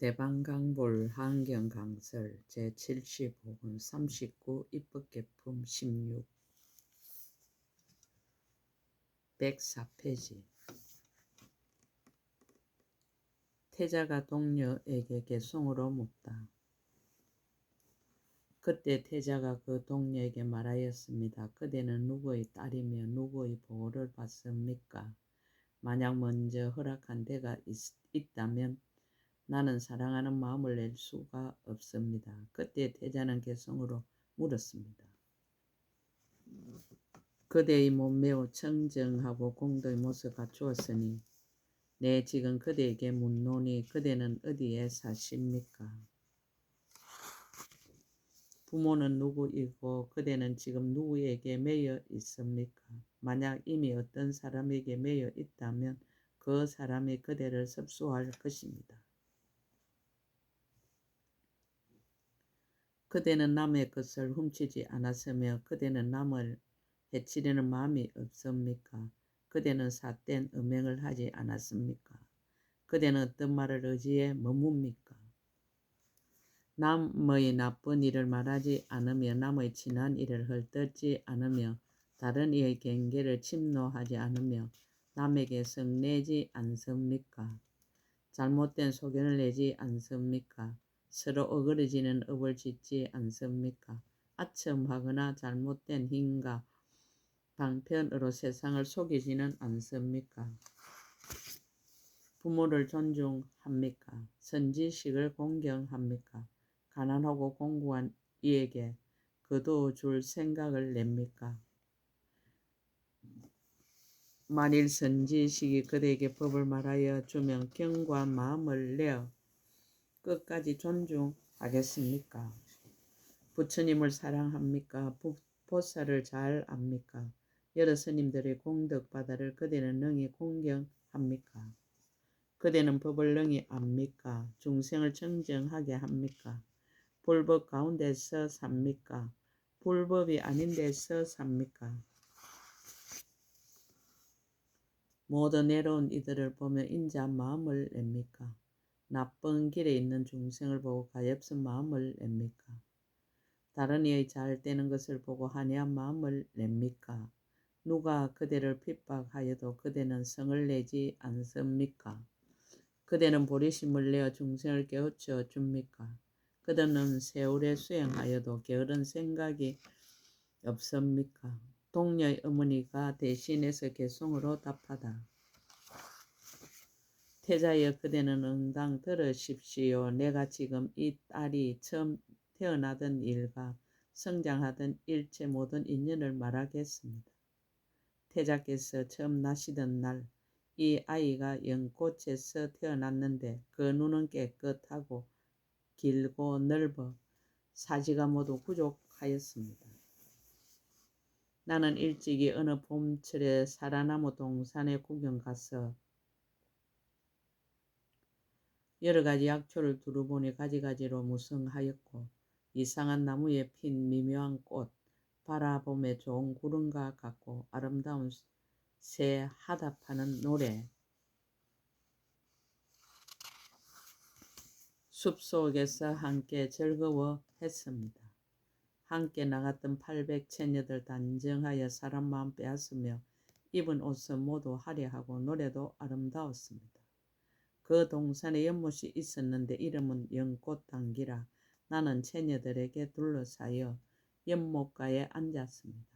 대방강볼 한경강설 제75권 39 입법개품 16 104페이지. 태자가 동녀에게 개송으로 묻다. 그때 태자가 그 동녀에게 말하였습니다. 그대는 누구의 딸이며 누구의 보호를 받습니까? 만약 먼저 허락한 데가 있다면 나는 사랑하는 마음을 낼 수가 없습니다. 그때 태자는 개송으로 물었습니다. 그대의 몸 매우 청정하고 공도의 모습 갖추었으니 내 지금 그대에게 묻노니 그대는 어디에 사십니까? 부모는 누구이고 그대는 지금 누구에게 매여 있습니까? 만약 이미 어떤 사람에게 매여 있다면 그 사람이 그대를 섭수할 것입니다. 그대는 남의 것을 훔치지 않았으며 그대는 남을 해치려는 마음이 없습니까? 그대는 삿된 음행을 하지 않았습니까? 그대는 어떤 말을 의지에 머뭅니까? 남의 나쁜 일을 말하지 않으며 남의 친한 일을 헐뜯지 않으며 다른 이의 경계를 침노하지 않으며 남에게 성내지 않습니까? 잘못된 소견을 내지 않습니까? 서로 어그러지는 업을 짓지 않습니까? 아첨하거나 잘못된 힘과 방편으로 세상을 속이지는 않습니까? 부모를 존중합니까? 선지식을 공경합니까? 가난하고 공고한 이에게 거두어줄 생각을 냅니까? 만일 선지식이 그대에게 법을 말하여 주면 견고한 마음을 내어 끝까지 존중하겠습니까? 부처님을 사랑합니까? 보살을 잘 압니까? 여러 스님들의 공덕바다를 그대는 능히 공경합니까? 그대는 법을 능히 압니까? 중생을 청정하게 합니까? 불법 가운데서 삽니까? 불법이 아닌 데서 삽니까? 모두 내려온 이들을 보며 인자한 마음을 냅니까? 나쁜 길에 있는 중생을 보고 가엾은 마음을 냅니까? 다른 이의 잘 되는 것을 보고 한해한 마음을 냅니까? 누가 그대를 핍박하여도 그대는 성을 내지 않습니까? 그대는 보리심을 내어 중생을 깨우쳐 줍니까? 그대는 세월에 수행하여도 게으른 생각이 없습니까? 동녀의 어머니가 대신해서 개송으로 답하다. 태자여 그대는 응당 들으십시오. 내가 지금 이 딸이 처음 태어나던 일과 성장하던 일체 모든 인연을 말하겠습니다. 태자께서 처음 나시던 날 이 아이가 연꽃에서 태어났는데 그 눈은 깨끗하고 길고 넓어 사지가 모두 부족하였습니다. 나는 일찍이 어느 봄철에 사라나무 동산에 구경 가서 여러 가지 약초를 두루보니 가지가지로 무성하였고 이상한 나무에 핀 미묘한 꽃, 바라봄에 좋은 구름과 같고 아름다운 새 하답하는 노래, 숲속에서 함께 즐거워했습니다. 함께 나갔던 800처녀들 단정하여 사람 마음 빼앗으며 입은 옷은 모두 화려하고 노래도 아름다웠습니다. 그 동산에 연못이 있었는데 이름은 연꽃당기라. 나는 처녀들에게 둘러싸여 연못가에 앉았습니다.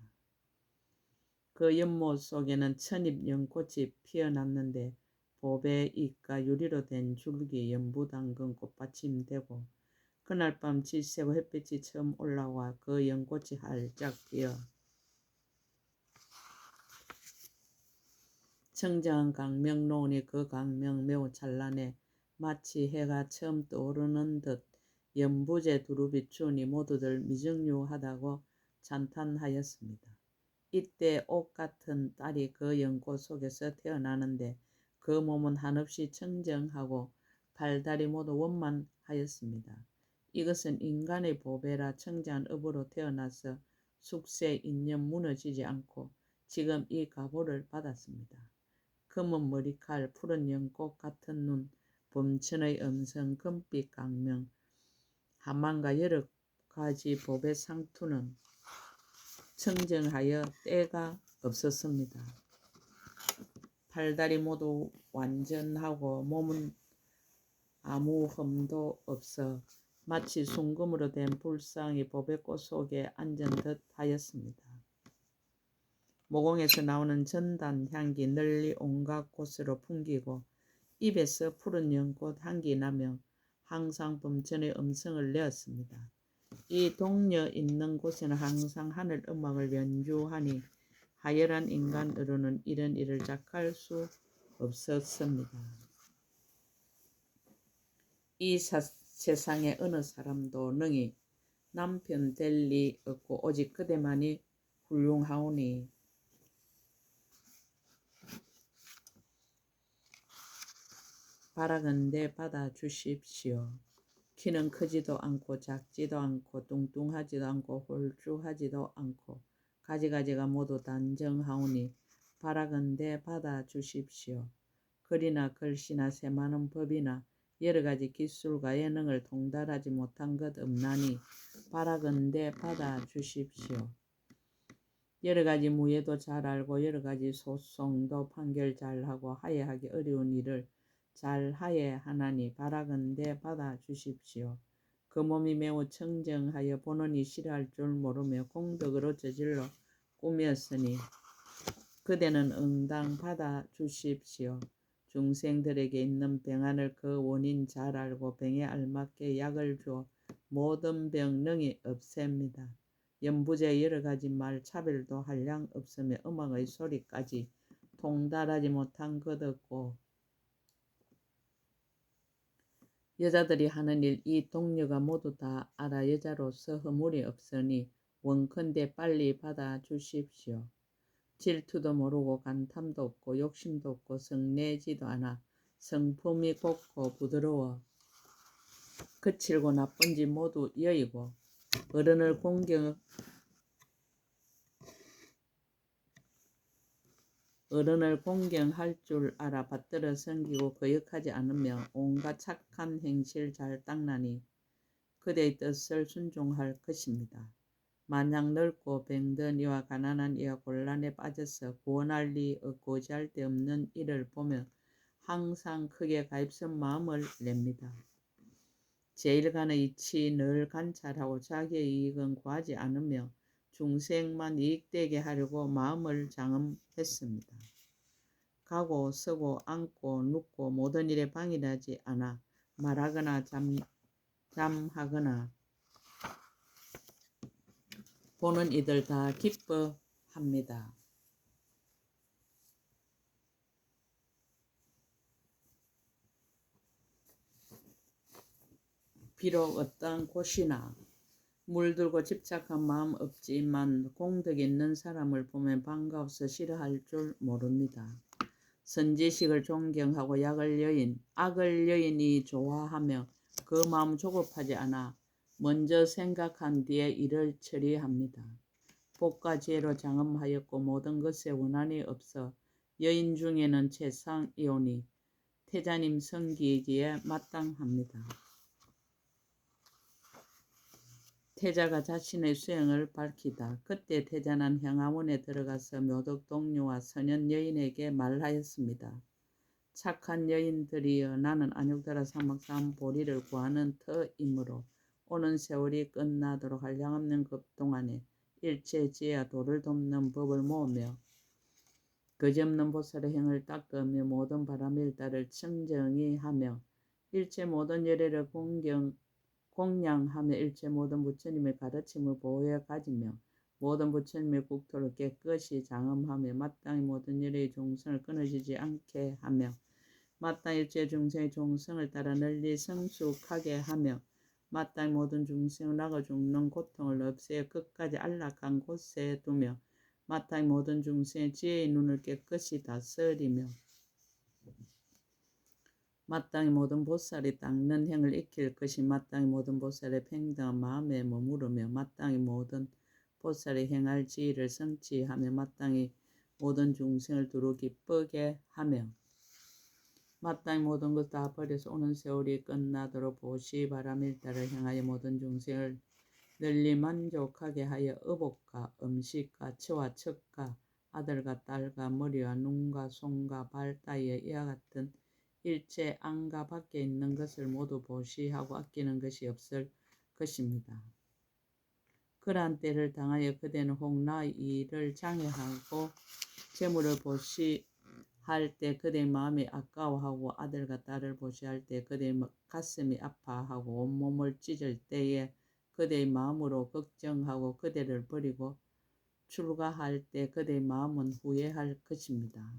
그 연못 속에는 천잎 연꽃이 피어났는데 보배 잎과 유리로 된 줄기 연부당근 꽃받침 되고 그날 밤 질새고 햇빛이 처음 올라와 그 연꽃이 활짝 피어 청정한 강명 놓으니 그 강명 매우 찬란해 마치 해가 처음 떠오르는 듯 연부제 두루 비추니 모두들 미정유하다고 찬탄하였습니다. 이때 옷 같은 딸이 그 연꽃 속에서 태어나는데 그 몸은 한없이 청정하고 팔다리 모두 원만하였습니다. 이것은 인간의 보배라 청정한 업으로 태어나서 숙세 인연 무너지지 않고 지금 이 가보를 받았습니다. 검은 머리칼, 푸른 연꽃 같은 눈, 범천의 음성, 금빛 강명, 하만과 여러 가지 법의 상투는 청정하여 때가 없었습니다. 팔다리 모두 완전하고 몸은 아무 흠도 없어 마치 순금으로 된 불상이 법의 꽃 속에 앉은 듯 하였습니다. 모공에서 나오는 전단 향기 널리 온갖 곳으로 풍기고 입에서 푸른 연꽃 향기 나며 항상 범천의 음성을 내었습니다. 이 동녀 있는 곳에는 항상 하늘 음악을 연주하니 하열한 인간으로는 이런 일을 작할 수 없었습니다. 이 세상에 어느 사람도 능히 남편 될 리 없고 오직 그대만이 훌륭하오니 바라건대 받아주십시오. 키는 크지도 않고 작지도 않고 뚱뚱하지도 않고 홀쭉하지도 않고 가지가지가 모두 단정하오니 바라건대 받아주십시오. 글이나 글씨나 세많은 법이나 여러가지 기술과 예능을 통달하지 못한 것 없나니 바라건대 받아주십시오. 여러가지 무예도 잘 알고 여러가지 소송도 판결 잘하고 하예하기 어려운 일을 잘 하예하나니 바라건대 받아주십시오. 그 몸이 매우 청정하여 보느니 싫어할 줄 모르며 공덕으로 저질러 꾸몄으니 그대는 응당 받아주십시오. 중생들에게 있는 병안을 그 원인 잘 알고 병에 알맞게 약을 주어 모든 병 능히 없앱니다. 연부제 여러가지 말 차별도 한량 없으며 음악의 소리까지 통달하지 못한 것 없고 여자들이 하는 일 이 동료가 모두 다 알아 여자로서 허물이 없으니 원컨대 빨리 받아주십시오. 질투도 모르고 간탐도 없고 욕심도 없고 성내지도 않아 성품이 곱고 부드러워 거칠고 나쁜 짓 모두 여의고 어른을 공경할 줄 알아 받들어 섬기고 거역하지 않으며 온갖 착한 행실 잘 닦나니 그대의 뜻을 순종할 것입니다. 만약 넓고 병든 이와 가난한 이와 곤란에 빠져서 구원할 리 없고 지할 데 없는 이를 보면 항상 크게 가엾은 마음을 냅니다. 제1간의 이치 늘 관찰하고 자기의 이익은 구하지 않으며 중생만 이익되게 하려고 마음을 장엄했습니다. 가고 서고 앉고 눕고 모든 일에 방일하지 않아 말하거나 잠하거나 보는 이들 다 기뻐합니다. 비록 어떠한 곳이나 물들고 집착한 마음 없지만 공덕 있는 사람을 보면 반가워서 싫어할 줄 모릅니다. 선지식을 존경하고 악을 여인이 좋아하며 그 마음 조급하지 않아 먼저 생각한 뒤에 일을 처리합니다. 복과 지혜로 장엄하였고 모든 것에 원한이 없어 여인 중에는 최상이오니 태자님 섬기기에 마땅합니다. 태자가 자신의 수행을 밝히다. 그때 태자는 향화원에 들어가서 묘덕 동료와 선연 여인에게 말하였습니다. 착한 여인들이여 나는 안욕더라 사막산 보리를 구하는 터이므로 오는 세월이 끝나도록 한량없는 그 동안에 일체 지혜와 도를 돕는 법을 모으며 거짓없는 보살의 행을 닦으며 모든 바람의 일달을 청정히 하며 일체 모든 열애를 공양하며 일체 모든 부처님의 가르침을 보호해 가지며 모든 부처님의 국토를 깨끗이 장엄하며 마땅히 모든 열애의 종성을 끊어지지 않게 하며 마땅히 일체 중생의 종성을 따라 널리 성숙하게 하며 마땅히 모든 중생을 나가 죽는 고통을 없애 끝까지 안락한 곳에 두며 마땅히 모든 중생의 지혜의 눈을 깨끗이 다스리며 마땅히 모든 보살이 닦는 행을 익힐 것이 마땅히 모든 보살의 평등한 마음에 머무르며 마땅히 모든 보살이 행할 지혜를 성취하며 마땅히 모든 중생을 두루 기쁘게 하며 마땅히 모든 것 다 버려서 오는 세월이 끝나도록 보시 바람일다를 향하여 모든 중생을 널리 만족하게 하여 의복과 음식과 처와 척과 아들과 딸과 머리와 눈과 손과 발 따위에 이와 같은 일체 안과 밖에 있는 것을 모두 보시하고 아끼는 것이 없을 것입니다. 그러한 때를 당하여 그대는 혹 나의 일을 장애하고 재물을 보시할 때 그대의 마음이 아까워하고 아들과 딸을 보시할 때 그대의 가슴이 아파하고 온몸을 찢을 때에 그대의 마음으로 걱정하고 그대를 버리고 출가할 때 그대의 마음은 후회할 것입니다.